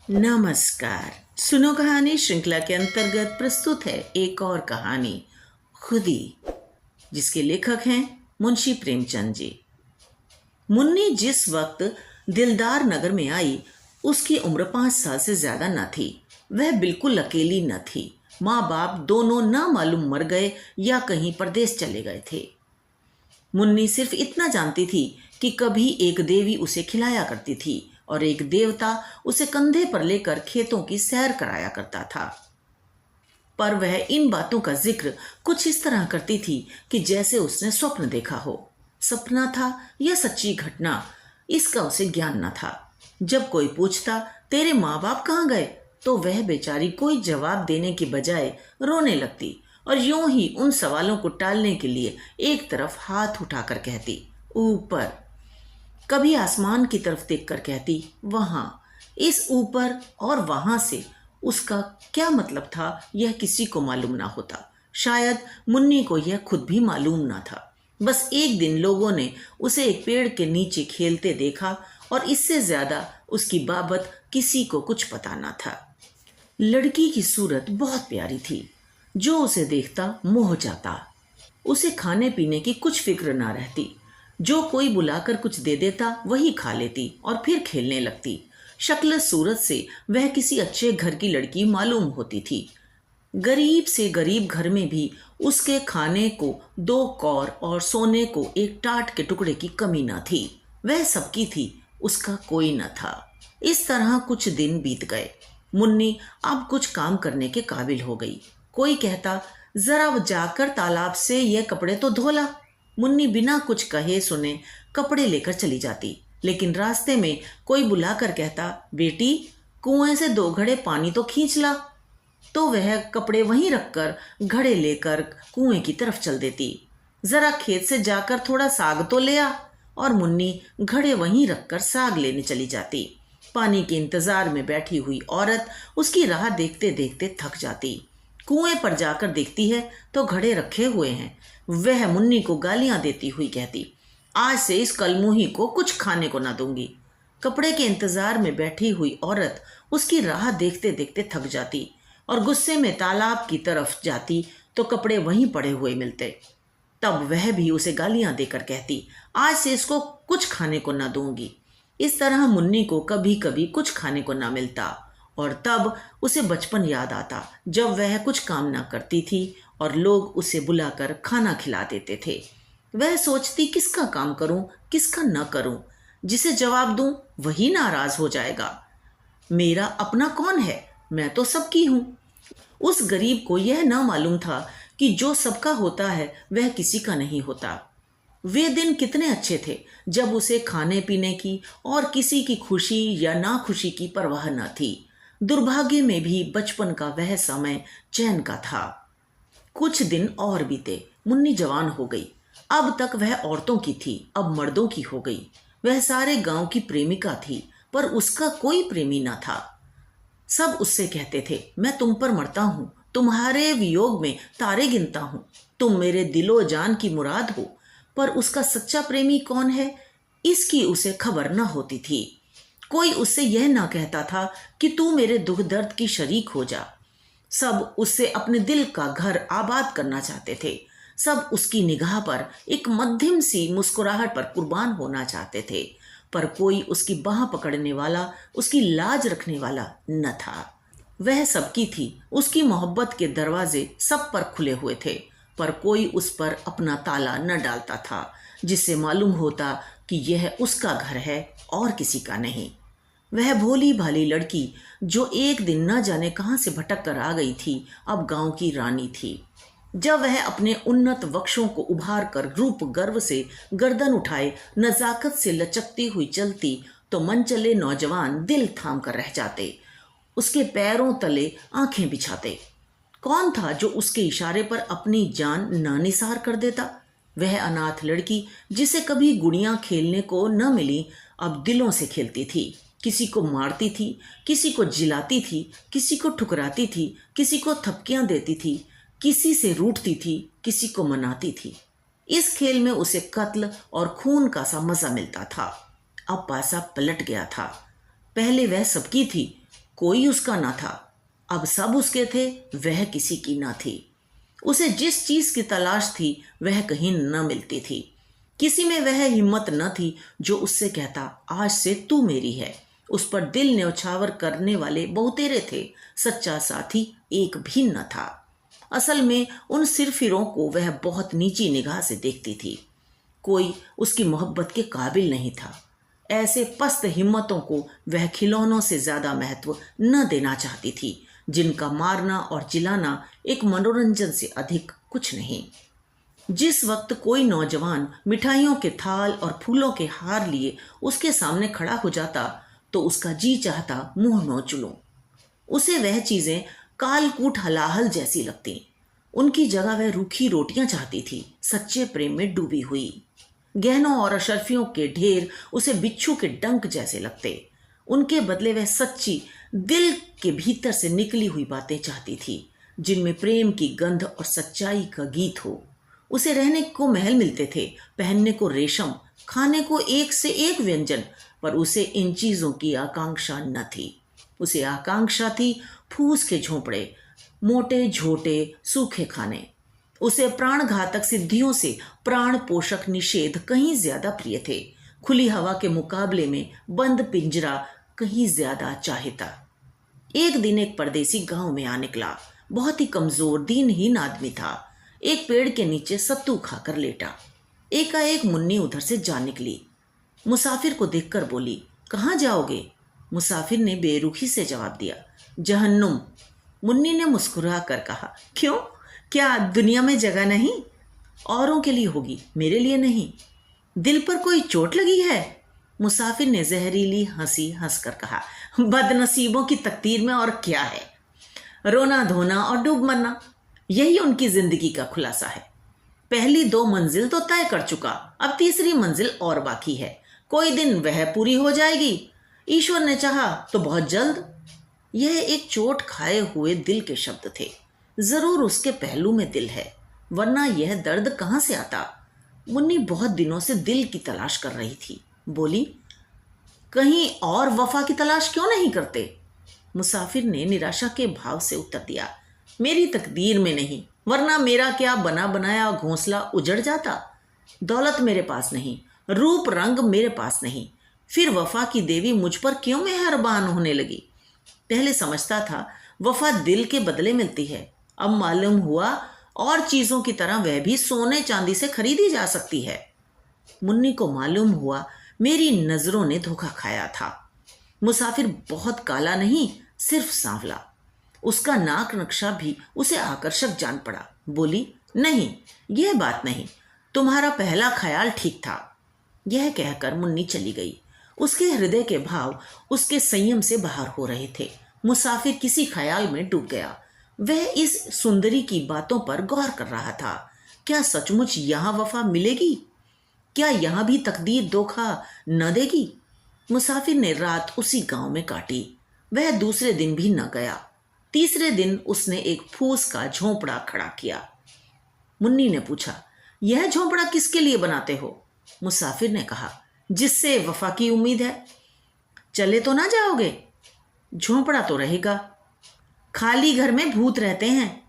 नमस्कार। सुनो कहानी श्रृंखला के अंतर्गत प्रस्तुत है एक और कहानी, खुदी, जिसके लेखक हैं मुंशी प्रेमचंद जी। मुन्नी जिस वक्त दिलदार नगर में आई उसकी उम्र 5 साल से ज्यादा न थी। वह बिल्कुल अकेली न थी। माँ बाप दोनों ना मालूम मर गए या कहीं परदेश चले गए थे। मुन्नी सिर्फ इतना जानती थी कि कभी एक देवी उसे खिलाया करती थी और एक देवता उसे कंधे पर लेकर खेतों की सैर कराया करता था। पर वह इन बातों का जिक्र कुछ इस तरह करती थी कि जैसे उसने स्वप्न देखा हो। सपना था या सच्ची घटना, इसका उसे ज्ञान न था। जब कोई पूछता तेरे माँ बाप कहाँ गए, तो वह बेचारी कोई जवाब देने की बजाय रोने लगती और यूं ही उन सवालों को टालने के लिए एक तरफ हाथ उठाकर कहती ऊपर। कभी आसमान की तरफ देखकर कहती वहां। इस ऊपर और वहां से उसका क्या मतलब था यह किसी को मालूम ना होता। शायद मुन्नी को यह खुद भी मालूम ना था। बस एक दिन लोगों ने उसे एक पेड़ के नीचे खेलते देखा और इससे ज्यादा उसकी बाबत किसी को कुछ पता ना था। लड़की की सूरत बहुत प्यारी थी। जो उसे देखता मोह जाता। उसे खाने पीने की कुछ फिक्र ना रहती। जो कोई बुलाकर कुछ दे देता वही खा लेती और फिर खेलने लगती। शक्ल सूरत से वह किसी अच्छे घर की लड़की मालूम होती थी। गरीब से गरीब घर में भी उसके खाने को 2 कौर और सोने को एक टाट के टुकड़े की कमी न थी। वह सबकी थी, उसका कोई न था। इस तरह कुछ दिन बीत गए। मुन्नी अब कुछ काम करने के काबिल हो गई। कोई कहता जरा जाकर तालाब से ये कपड़े तो धोला। मुन्नी बिना कुछ कहे सुने कपड़े लेकर चली जाती। लेकिन रास्ते में कोई बुलाकर कहता बेटी, कुएं से 2 घड़े पानी तो खींच ला। तो वह कपड़े वहीं रखकर घड़े लेकर कुएं की तरफ चल देती। जरा खेत से जाकर थोड़ा साग तो ले आ। और मुन्नी घड़े वहीं रखकर साग लेने चली जाती। पानी के इंतजार में बैठी हुई औरत उसकी राह देखते देखते थक जाती। कुएं पर जाकर देखती है तो घड़े रखे हुए हैं। वह मुन्नी को गालियां देती हुई कहती आज से इस कलमुही को कुछ खाने को ना दूंगी। कपड़े के इंतजार में बैठी हुई औरत उसकी राह देखते देखते थक जाती और गुस्से में तालाब की तरफ जाती तो कपड़े वहीं पड़े हुए मिलते। तब वह भी उसे गालियां देकर कहती आज से इसको कुछ खाने को ना दूंगी। इस तरह मुन्नी को कभी कभी कुछ खाने को ना मिलता और तब उसे बचपन याद आता जब वह कुछ काम ना करती थी और लोग उसे बुलाकर खाना खिला देते थे। वह सोचती किसका काम करूं, किसका न करूं। जिसे जवाब दूं वही नाराज हो जाएगा। मेरा अपना कौन है, मैं तो सबकी हूं। उस गरीब को यह ना मालूम था कि जो सबका होता है वह किसी का नहीं होता। वे दिन कितने अच्छे थे जब उसे खाने पीने की और किसी की खुशी या नाखुशी की परवाह न थी। दुर्भाग्य में भी बचपन का वह समय चैन का था। कुछ दिन और बीते। मुन्नी जवान हो गई। अब तक वह औरतों की थी, अब मर्दों की हो गई। वह सारे गांव की प्रेमिका थी, पर उसका कोई प्रेमी न था। सब उससे कहते थे मैं तुम पर मरता हूं, तुम्हारे वियोग में तारे गिनता हूं, तुम मेरे दिलो जान की मुराद हो। पर उसका सच्चा प्रेमी कौन है, इसकी उसे खबर न होती थी। कोई उससे यह ना कहता था कि तू मेरे दुख दर्द की शरीक हो जा। सब उससे अपने दिल का घर आबाद करना चाहते थे। सब उसकी निगाह पर एक मध्यम सी मुस्कुराहट पर कुर्बान होना चाहते थे। पर कोई उसकी बाह पकड़ने वाला, उसकी लाज रखने वाला न था। वह सबकी थी। उसकी मोहब्बत के दरवाजे सब पर खुले हुए थे, पर कोई उस पर अपना ताला न डालता था, जिससे मालूम होता कि यह उसका घर है और किसी का नहीं। वह भोली भाली लड़की जो एक दिन न जाने कहां से भटक कर आ गई थी, अब गांव की रानी थी। जब वह अपने उन्नत वक्षों को उभार कर रूप गर्व से गर्दन उठाए नजाकत से लचकती हुई चलती तो मन चले नौजवान दिल थाम कर रह जाते, उसके पैरों तले आंखें बिछाते। कौन था जो उसके इशारे पर अपनी जान नानिसार कर देता। वह अनाथ लड़की जिसे कभी गुड़ियां खेलने को न मिली, अब दिलों से खेलती थी। किसी को मारती थी, किसी को जिलाती थी, किसी को ठुकराती थी, किसी को थपकियां देती थी, किसी से रूठती थी, किसी को मनाती थी। इस खेल में उसे कत्ल और खून का सा मजा मिलता था। अब पासा पलट गया था। पहले वह सबकी थी, कोई उसका ना था। अब सब उसके थे, वह किसी की ना थी। उसे जिस चीज की तलाश थी वह कहीं न मिलती थी। किसी में वह हिम्मत न थी जो उससे कहता, आज से तू मेरी है। उस पर दिल न्यौछावर करने वाले बहुतेरे थे, सच्चा साथी एक भी न था। असल में उन सिरफिरों को वह बहुत नीची निगाह से देखती थी। कोई उसकी मोहब्बत के काबिल नहीं था। ऐसे पस्त हिम्मतों को वह खिलौनों से ज्यादा महत्व न देना चाहती थी, जिनका मारना और जिलाना एक मनोरंजन से अधिक कुछ नहीं। जिस वक्त कोई नौजवान मिठाइयों के थाल और फूलों के हार लिए उसके सामने खड़ा हो जाता तो उसका जी चाहता मुंह नोच लूं। उसे वह चीजें कालकूट हलाहल जैसी लगती। उनकी जगह वह रूखी रोटियां चाहती थी, सच्चे प्रेम में डूबी हुई। गहनों और अशर्फियों के ढेर उसे बिच्छू के डंक जैसे लगते। उनके बदले वह सच्ची, दिल के भीतर से निकली हुई बातें चाहती थी, जिनमें प्रेम की गंध और सच्चाई का गीत हो। उसे रहने को महल मिलते थे, पहनने को रेशम, खाने को एक से एक व्यंजन, पर उसे इन चीजों की आकांक्षा न थी। उसे आकांक्षा थी फूस के झोंपड़े, मोटे झोटे सूखे खाने। उसे प्राण घातक सिद्धियों से प्राण पोषक निषेध कहीं ज्यादा प्रिय थे। खुली हवा के मुकाबले में बंद पिंजरा कहीं ज्यादा चाहता। एक दिन एक परदेसी गांव में आ निकला। बहुत ही कमजोर दीनहीन आदमी था। एक पेड़ के नीचे सत्तू खाकर लेटा। एकाएक मुन्नी उधर से जा निकली। मुसाफिर को देखकर बोली, कहाँ जाओगे? मुसाफिर ने बेरुखी से जवाब दिया, जहन्नुम। मुन्नी ने मुस्कुरा कर कहा, क्यों? क्या दुनिया में जगह नहीं? औरों के लिए होगी, मेरे लिए नहीं। दिल पर कोई चोट लगी है? मुसाफिर ने जहरीली हंसी हंसकर कहा, बदनसीबों की तकदीर में और क्या है? रोना धोना और डूब मरना, यही उनकी जिंदगी का खुलासा है। पहली 2 मंजिल तो तय कर चुका, अब तीसरी मंजिल और बाकी है। कोई दिन वह पूरी हो जाएगी, ईश्वर ने चाहा तो बहुत जल्द। यह एक चोट खाए हुए दिल के शब्द थे। जरूर उसके पहलू में दिल है, वरना यह दर्द कहां से आता? मुन्नी बहुत दिनों से दिल की तलाश कर रही थी। बोली, कहीं और वफा की तलाश क्यों नहीं करते? मुसाफिर ने निराशा के भाव से उत्तर दिया, मेरी तकदीर में नहीं, वरना मेरा क्या बना बनाया घोंसला उजड़ जाता। दौलत मेरे पास नहीं, रूप रंग मेरे पास नहीं, फिर वफा की देवी मुझ पर क्यों मेहरबान होने लगी? पहले समझता था वफा दिल के बदले मिलती है, अब मालूम हुआ और चीजों की तरह वह भी सोने चांदी से खरीदी जा सकती है। मुन्नी को मालूम हुआ मेरी नजरों ने धोखा खाया था। मुसाफिर बहुत काला नहीं, सिर्फ सांवला। उसका नाक नक्शा भी उसे आकर्षक जान पड़ा। बोली, नहीं, यह बात नहीं, तुम्हारा पहला ख्याल ठीक था। यह कहकर मुन्नी चली गई। उसके हृदय के भाव उसके संयम से बाहर हो रहे थे। मुसाफिर किसी ख्याल में डूब गया। वह इस सुंदरी की बातों पर गौर कर रहा था। क्या सचमुच यहां वफा मिलेगी? क्या यहां भी तकदीर धोखा न देगी? मुसाफिर ने रात उसी गांव में काटी। वह दूसरे दिन भी न गया। तीसरे दिन उसने एक फूस का झोंपड़ा खड़ा किया। मुन्नी ने पूछा, यह झोंपड़ा किसके लिए बनाते हो? मुसाफिर ने कहा, जिससे वफा की उम्मीद है। चले तो ना जाओगे? झोंपड़ा तो रहेगा। खाली घर में भूत रहते हैं,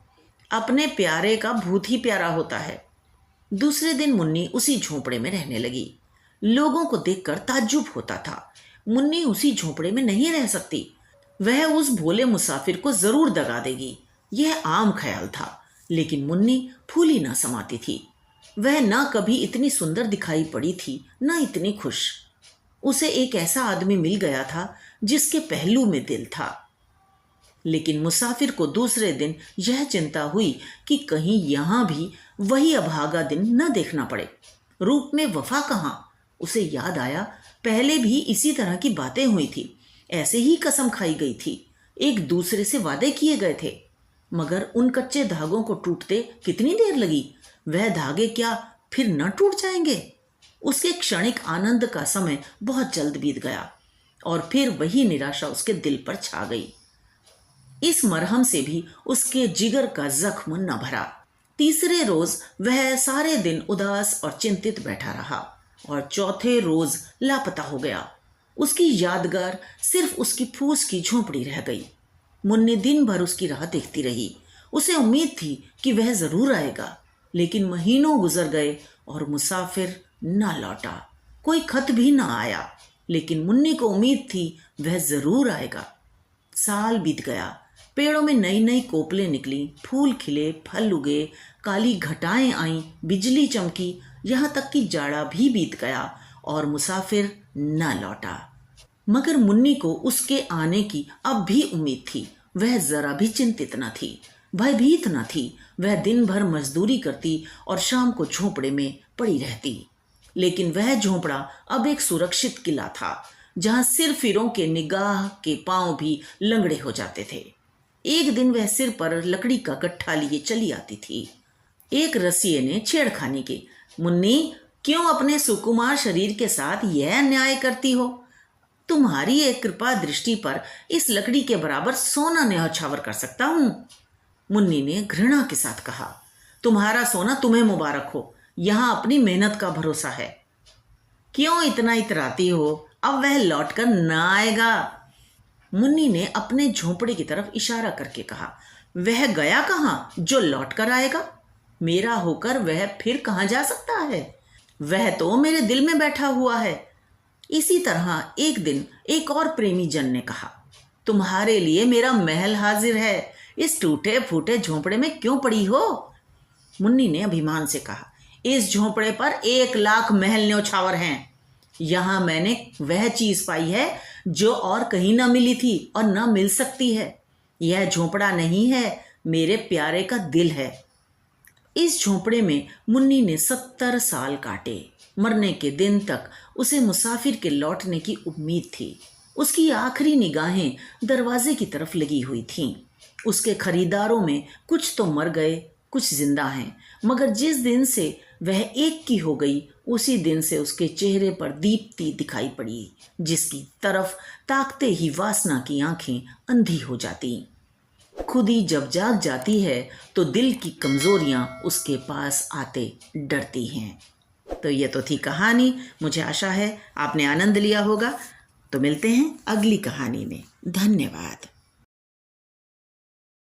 अपने प्यारे का भूत ही प्यारा होता है। दूसरे दिन मुन्नी उसी झोंपड़े में रहने लगी। लोगों को देखकर ताज्जुब होता था। मुन्नी उसी झोंपड़े में नहीं रह सकती। वह उस भोले मुसाफिर को जरूर दगा देगी, यह आम ख्याल था। लेकिन मुन्नी फूली ना समाती थी। वह न कभी इतनी सुंदर दिखाई पड़ी थी, न इतनी खुश। उसे एक ऐसा आदमी मिल गया था जिसके पहलू में दिल था। लेकिन मुसाफिर को दूसरे दिन यह चिंता हुई कि कहीं यहां भी वही अभागा दिन न देखना पड़े। रूप में वफा कहाँ? उसे याद आया, पहले भी इसी तरह की बातें हुई थी, ऐसे ही कसम खाई गई थी, एक दूसरे से वादे किए गए थे। मगर उन कच्चे धागों को टूटते कितनी देर लगी? वह धागे क्या फिर न टूट जाएंगे? उसके क्षणिक आनंद का समय बहुत जल्द बीत गया और फिर वही निराशा उसके दिल पर छा गई। इस मरहम से भी उसके जिगर का जख्म न भरा। तीसरे रोज वह सारे दिन उदास और चिंतित बैठा रहा और चौथे रोज लापता हो गया। उसकी यादगार सिर्फ उसकी फूस की झोंपड़ी रह गई। मुन्नी दिन भर उसकी राह देखती रही। उसे उम्मीद थी कि वह जरूर आएगा, लेकिन महीनों गुजर गए और मुसाफिर न लौटा। कोई खत भी न आया, लेकिन मुन्नी को उम्मीद थी वह जरूर आएगा। साल बीत गया। पेड़ों में नई नई कोपलें निकली, फूल खिले, फल उगे, काली घटाएं आईं, बिजली चमकी, यहाँ तक कि जाड़ा भी बीत गया और मुसाफिर न लौटा। मगर मुन्नी को उसके आने की अब भी उम्मीद थी। वह जरा भी चिंतित न थी, भयभीत न थी। वह दिन भर मजदूरी करती और शाम को झोंपड़े में पड़ी रहती। लेकिन वह झोंपड़ा अब एक सुरक्षित किला था, जहां सिरफिरों के निगाह के पांव भी लंगड़े हो जाते थे। एक दिन वह सिर पर लकड़ी का गट्ठा लिए चली आती थी। एक रसिये ने छेड़खानी की। मुन्नी, क्यों अपने सुकुमार शरीर के साथ यह अन्याय करती हो? तुम्हारी एक कृपा दृष्टि पर इस लकड़ी के बराबर सोना न्यौछावर कर सकता हूं। मुन्नी ने घृणा के साथ कहा। तुम्हारा सोना तुम्हें मुबारक हो, यहां अपनी मेहनत का भरोसा है। क्यों इतना इतराती हो? अब वह लौटकर न आएगा। मुन्नी ने अपने झोंपड़े की तरफ इशारा करके कहा। वह गया कहाँ जो लौट कर आएगा? मेरा होकर वह फिर कहाँ जा सकता है? वह तो मेरे दिल में बैठा हुआ है। इसी तरह एक दिन एक और प्रेमी जन ने कहा, तुम्हारे लिए मेरा महल हाजिर है, इस टूटे फूटे झोंपड़े में क्यों पड़ी हो? मुन्नी ने अभिमान से कहा, इस झोंपड़े पर 1,00,000 महल न्यौछावर हैं। यहाँ मैंने वह चीज पाई है जो और कहीं ना मिली थी और ना मिल सकती है। यह झोंपड़ा नहीं है, मेरे प्यारे का दिल है। इस झोंपड़े में मुन्नी ने 70 साल काटे। मरने के दिन तक उसे मुसाफिर के लौटने की उम्मीद थी। उसकी आखिरी निगाहें दरवाजे की तरफ लगी हुई थीं। उसके खरीदारों में कुछ तो मर गए, कुछ जिंदा हैं, मगर जिस दिन से वह एक की हो गई, उसी दिन से उसके चेहरे पर दीप्ति दिखाई पड़ी, जिसकी तरफ ताकते ही वासना की आंखें अंधी हो जाती। खुदी जब जाग जाती है तो दिल की कमजोरियां उसके पास आते डरती हैं। तो ये तो थी कहानी। मुझे आशा है आपने आनंद लिया होगा। तो मिलते हैं अगली कहानी में। धन्यवाद।